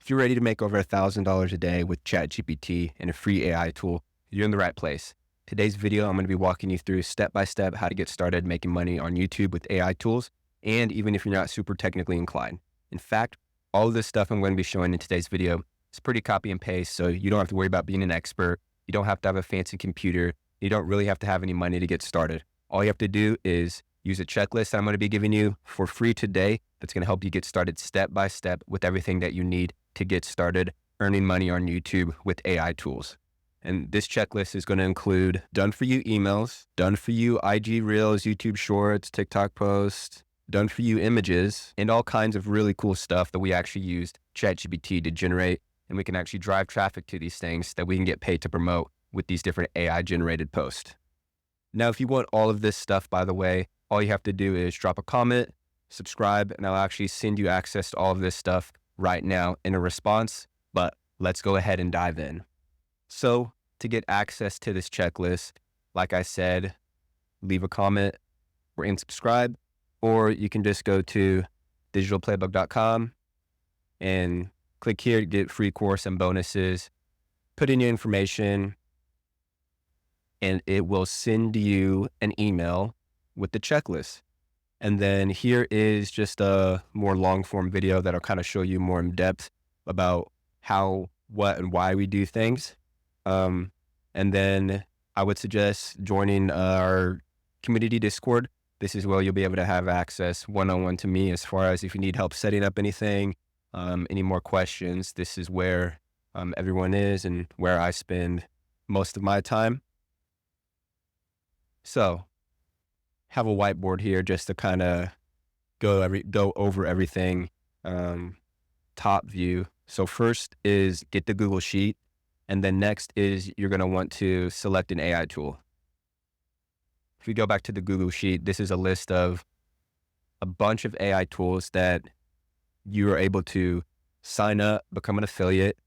If you're ready to make over $1,000 a day with ChatGPT and a free AI tool, you're in the right place. Today's video, I'm going to be walking you through step-by-step how to get started making money on YouTube with AI tools, and even if you're not super technically inclined. In fact, all of this stuff I'm going to be showing in today's video is pretty copy and paste, so you don't have to worry about being an expert. You don't have to have a fancy computer. You don't really have to have any money to get started. All you have to do is use a checklist that I'm going to be giving you for free today that's going to help you get started step by step with everything that you need to get started earning money on YouTube with AI tools. And this checklist is going to include done for you emails, done for you IG Reels, YouTube Shorts, TikTok posts, done for you images, and all kinds of really cool stuff that we actually used ChatGPT to generate. And we can actually drive traffic to these things that we can get paid to promote with these different AI generated posts. Now, if you want all of this stuff, by the way, all you have to do is drop a comment, subscribe, and I'll actually send you access to all of this stuff right now in a response. But let's go ahead and dive in. So to get access to this checklist, like I said, leave a comment and subscribe, or you can just go to digitalplaybook.com and click here to get free course and bonuses, put in your information, and it will send you an email with the checklist. And then here is just a more long form video that'll kind of show you more in depth about how, what, and why we do things. And then I would suggest joining our community Discord. This is where you'll be able to have access one-on-one to me as far as if you need help setting up anything, any more questions. This is where everyone is and where I spend most of my time. So have a whiteboard here just to kind of go over everything. Top view. So first is get the Google Sheet. And then next is you're going to want to select an AI tool. If we go back to the Google Sheet, this is a list of a bunch of AI tools that you are able to sign up, become an affiliate,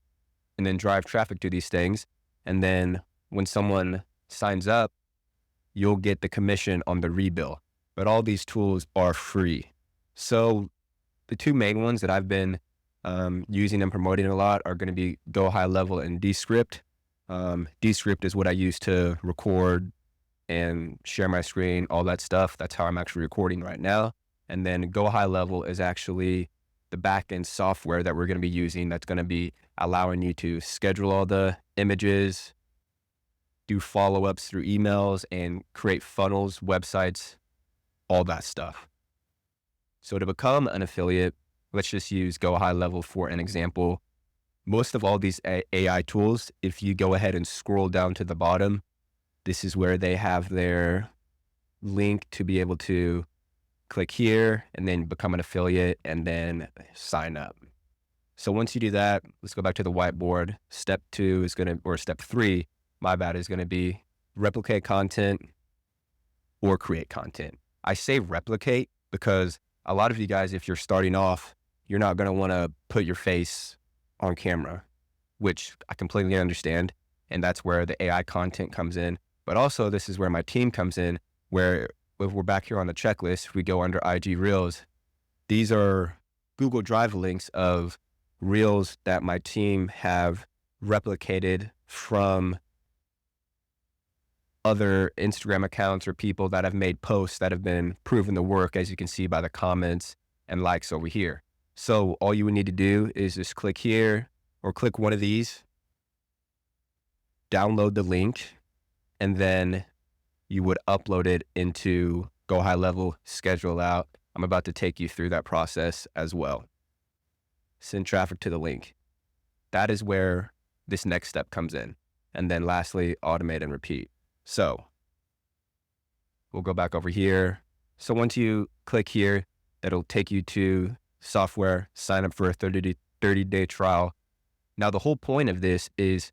and then drive traffic to these things. And then when someone signs up, you'll get the commission on the rebill. But all these tools are free. So the two main ones that I've been using and promoting a lot are going to be Go High Level and Descript. Descript is what I use to record and share my screen, all that stuff. That's how I'm actually recording right now. And then Go High Level is actually the backend software that we're going to be using that's going to be allowing you to schedule all the images, do follow-ups through emails, and create funnels, websites, all that stuff. So to become an affiliate, let's just use Go High Level for an example. Most of all these AI tools, if you go ahead and scroll down to the bottom, this is where they have their link to be able to click here and then become an affiliate and then sign up. So once you do that, let's go back to the whiteboard. Step 2 is step 3, my bad, is going to be replicate content or create content. I say replicate because a lot of you guys, if you're starting off, you're not going to want to put your face on camera, which I completely understand. And that's where the AI content comes in. But also this is where my team comes in, where if we're back here on the checklist, we go under IG Reels. These are Google Drive links of Reels that my team have replicated from other Instagram accounts or people that have made posts that have been proven to work, as you can see by the comments and likes over here. So all you would need to do is just click here or click one of these, download the link, and then you would upload it into Go High Level, schedule out. I'm about to take you through that process as well. Send traffic to the link. That is where this next step comes in. And then lastly, automate and repeat. So we'll go back over here. So once you click here, that'll take you to software, sign up for a 30-day trial. Now, the whole point of this is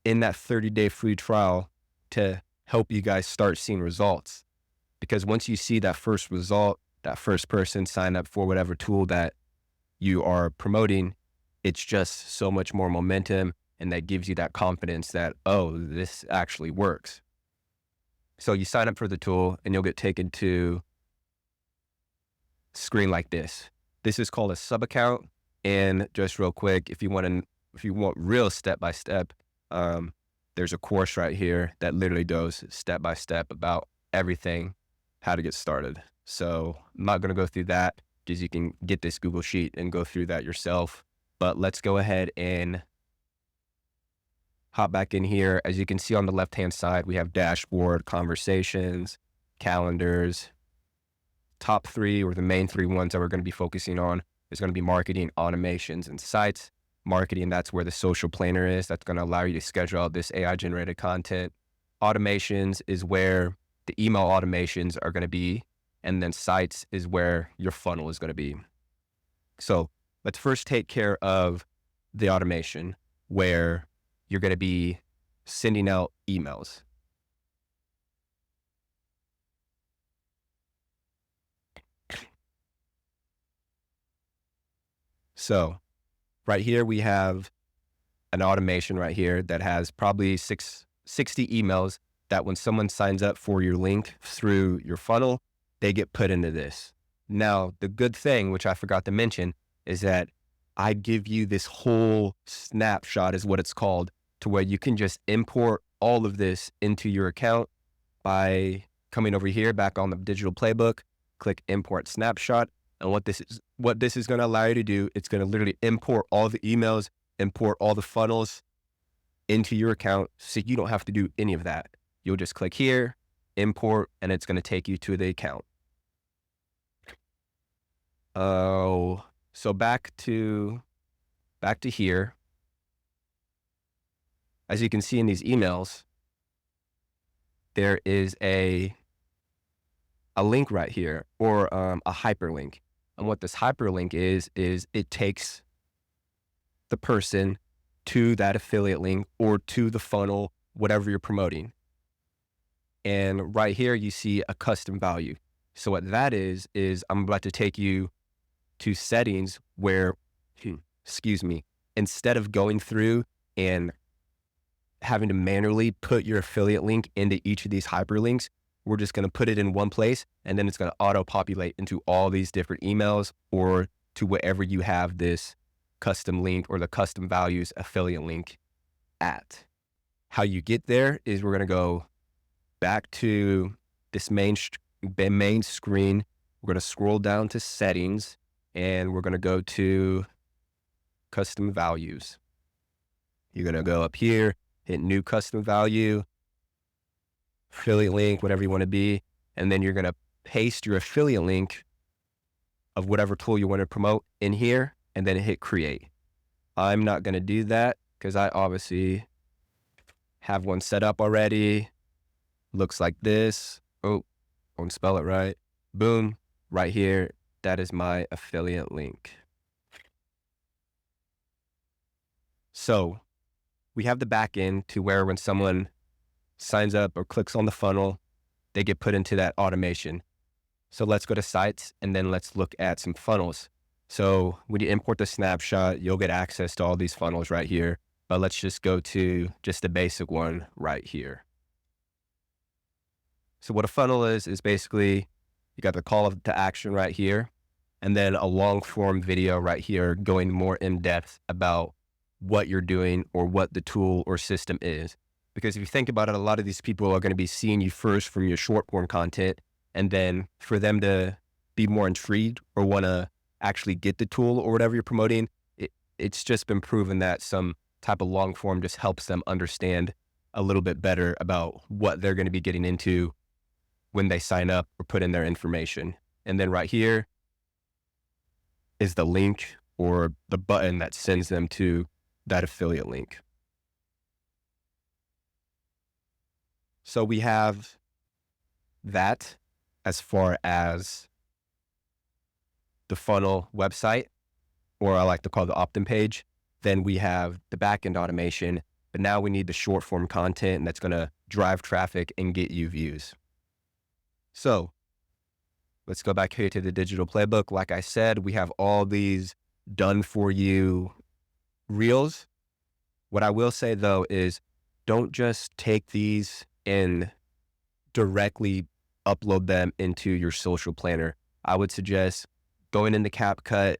in that 30-day free trial to help you guys start seeing results. Because once you see that first result, that first person sign up for whatever tool that you are promoting, it's just so much more momentum, and that gives you that confidence that, oh, this actually works. So you sign up for the tool and you'll get taken to a screen like this. This is called a sub account. And just real quick, if you want real step-by-step, there's a course right here that literally goes step-by-step about everything, how to get started. So I'm not going to go through that because you can get this Google Sheet and go through that yourself. But let's go ahead and hop back in here. As you can see on the left-hand side, we have dashboard, conversations, calendars. Top three, or the main three ones that we're going to be focusing on, is going to be marketing, automations, and sites. Marketing, that's where the social planner is. That's going to allow you to schedule out this AI-generated content. Automations is where the email automations are going to be. And then sites is where your funnel is going to be. So let's first take care of the automation, where you're going to be sending out emails. So right here, we have an automation right here that has probably 60 emails that when someone signs up for your link through your funnel, they get put into this. Now, the good thing, which I forgot to mention, is that I give you this whole snapshot, is what it's called, to where you can just import all of this into your account by coming over here, back on the digital playbook, click import snapshot. And what this is going to allow you to do, it's going to literally import all the emails, import all the funnels into your account, so you don't have to do any of that. You'll just click here, import, and it's going to take you to the account. Oh, so back to here. As you can see in these emails, there is a link right here, or a hyperlink. And what this hyperlink is it takes the person to that affiliate link or to the funnel, whatever you're promoting. And right here, you see a custom value. So what that is I'm about to take you to settings where, instead of going through and having to manually put your affiliate link into each of these hyperlinks, we're just going to put it in one place, and then it's going to auto-populate into all these different emails, or to wherever you have this custom link or the custom values affiliate link at. How you get there is we're going to go back to this main screen. We're going to scroll down to settings, and we're going to go to custom values. You're going to go up here, hit new custom value, affiliate link, whatever you want to be. And then you're going to paste your affiliate link of whatever tool you want to promote in here, and then hit create. I'm not going to do that because I obviously have one set up already. Looks like this. Oh, don't spell it right. Boom, right here. That is my affiliate link. So we have the back end to where when someone signs up or clicks on the funnel, they get put into that automation. So let's go to sites, and then let's look at some funnels. So when you import the snapshot, you'll get access to all these funnels right here. But let's just go to just the basic one right here. So what a funnel is basically, you got the call to action right here, and then a long form video right here going more in depth about what you're doing or what the tool or system is. Because if you think about it, a lot of these people are going to be seeing you first from your short form content, and then for them to be more intrigued or want to actually get the tool or whatever you're promoting, it's just been proven that some type of long form just helps them understand a little bit better about what they're going to be getting into when they sign up or put in their information. And then right here is the link or the button that sends them to that affiliate link. So we have that as far as the funnel website, or I like to call the opt-in page. Then we have the backend automation, but now we need the short form content, and that's going to drive traffic and get you views. So let's go back here to the digital playbook. Like I said, we have all these done for you reels. What I will say though is, don't just take these and directly upload them into your social planner. I would suggest going into CapCut,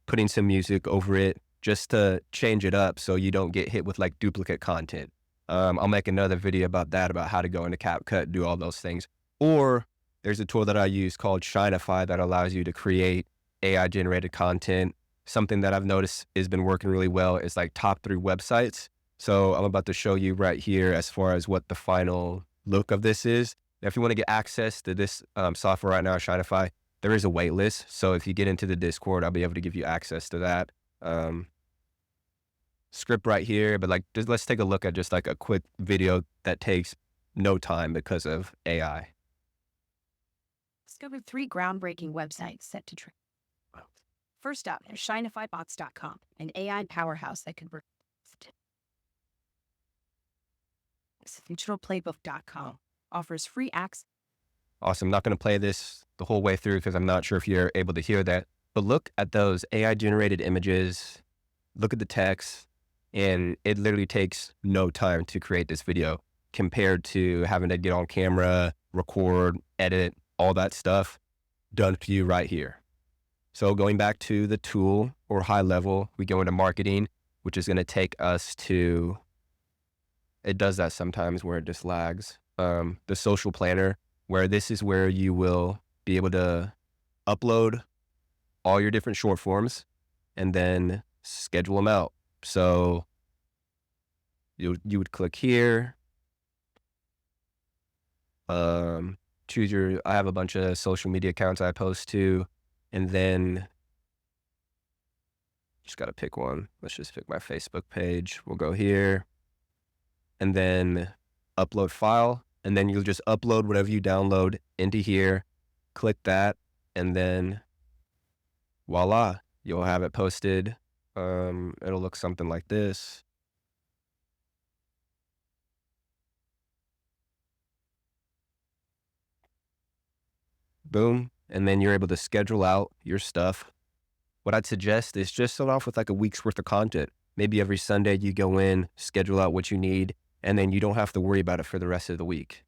putting some music over it just to change it up so you don't get hit with like duplicate content. I'll make another video about that, about how to go into CapCut, do all those things. Or there's a tool that I use called Shinify that allows you to create AI generated content. Something that I've noticed has been working really well is like top 3 websites. So I'm about to show you right here as far as what the final look of this is. Now, if you want to get access to this software right now, Shinify, there is a wait list. So if you get into the Discord, I'll be able to give you access to that. Script right here, but like, let's take a look at just like a quick video that takes no time because of AI. Discover 3 groundbreaking websites set to trend. First up, ShinifyBots.com, an AI powerhouse that converts. DigitalPlaybook.com offers free access. Awesome. I'm not going to play this the whole way through because I'm not sure if you're able to hear that. But look at those AI generated images. Look at the text. And it literally takes no time to create this video compared to having to get on camera, record, edit, all that stuff done for you right here. So going back to the tool or high level, we go into marketing, which is going to take us to, it does that sometimes where it just lags. The social planner, where this is where you will be able to upload all your different short forms and then schedule them out. So you would click here, choose your, I have a bunch of social media accounts I post to, and then just got to pick one. Let's just pick my Facebook page. We'll go here and then upload file. And then you'll just upload whatever you download into here, click that, and then voila, you'll have it posted. It'll look something like this. Boom. And then you're able to schedule out your stuff. What I'd suggest is just start off with like a week's worth of content. Maybe every Sunday you go in, schedule out what you need, and then you don't have to worry about it for the rest of the week.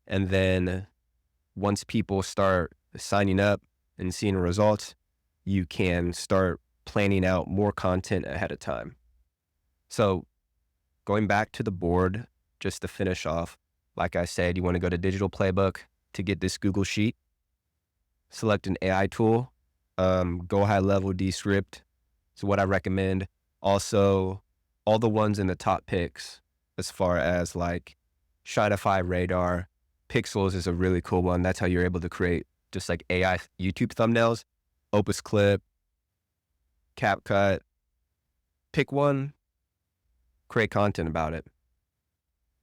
And then once people start signing up and seeing results, you can start planning out more content ahead of time. So going back to the board, just to finish off, like I said, you want to go to Digital Playbook to get this Google Sheet. Select an AI tool, go high level, Descript. So what I recommend. Also, all the ones in the top picks, as far as like Shinify, Radar, Pixels is a really cool one. That's how you're able to create just like AI YouTube thumbnails. Opus Clip, CapCut. Pick one, create content about it.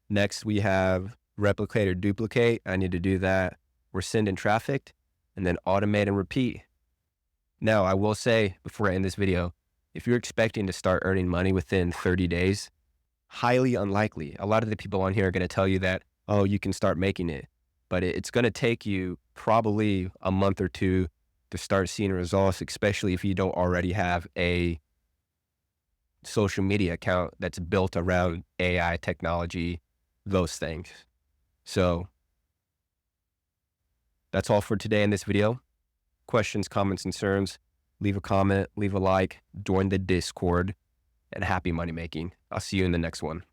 Next, we have replicate or duplicate. I need to do that. We're sending traffic, and then automate and repeat. Now, I will say before I end this video, if you're expecting to start earning money within 30 days, highly unlikely. A lot of the people on here are going to tell you that, oh, you can start making it, but it's going to take you probably a month or two to start seeing results, especially if you don't already have a social media account that's built around AI technology, those things. So that's all for today in this video. Questions, comments, concerns, leave a comment, leave a like, join the Discord, and happy money making. I'll see you in the next one.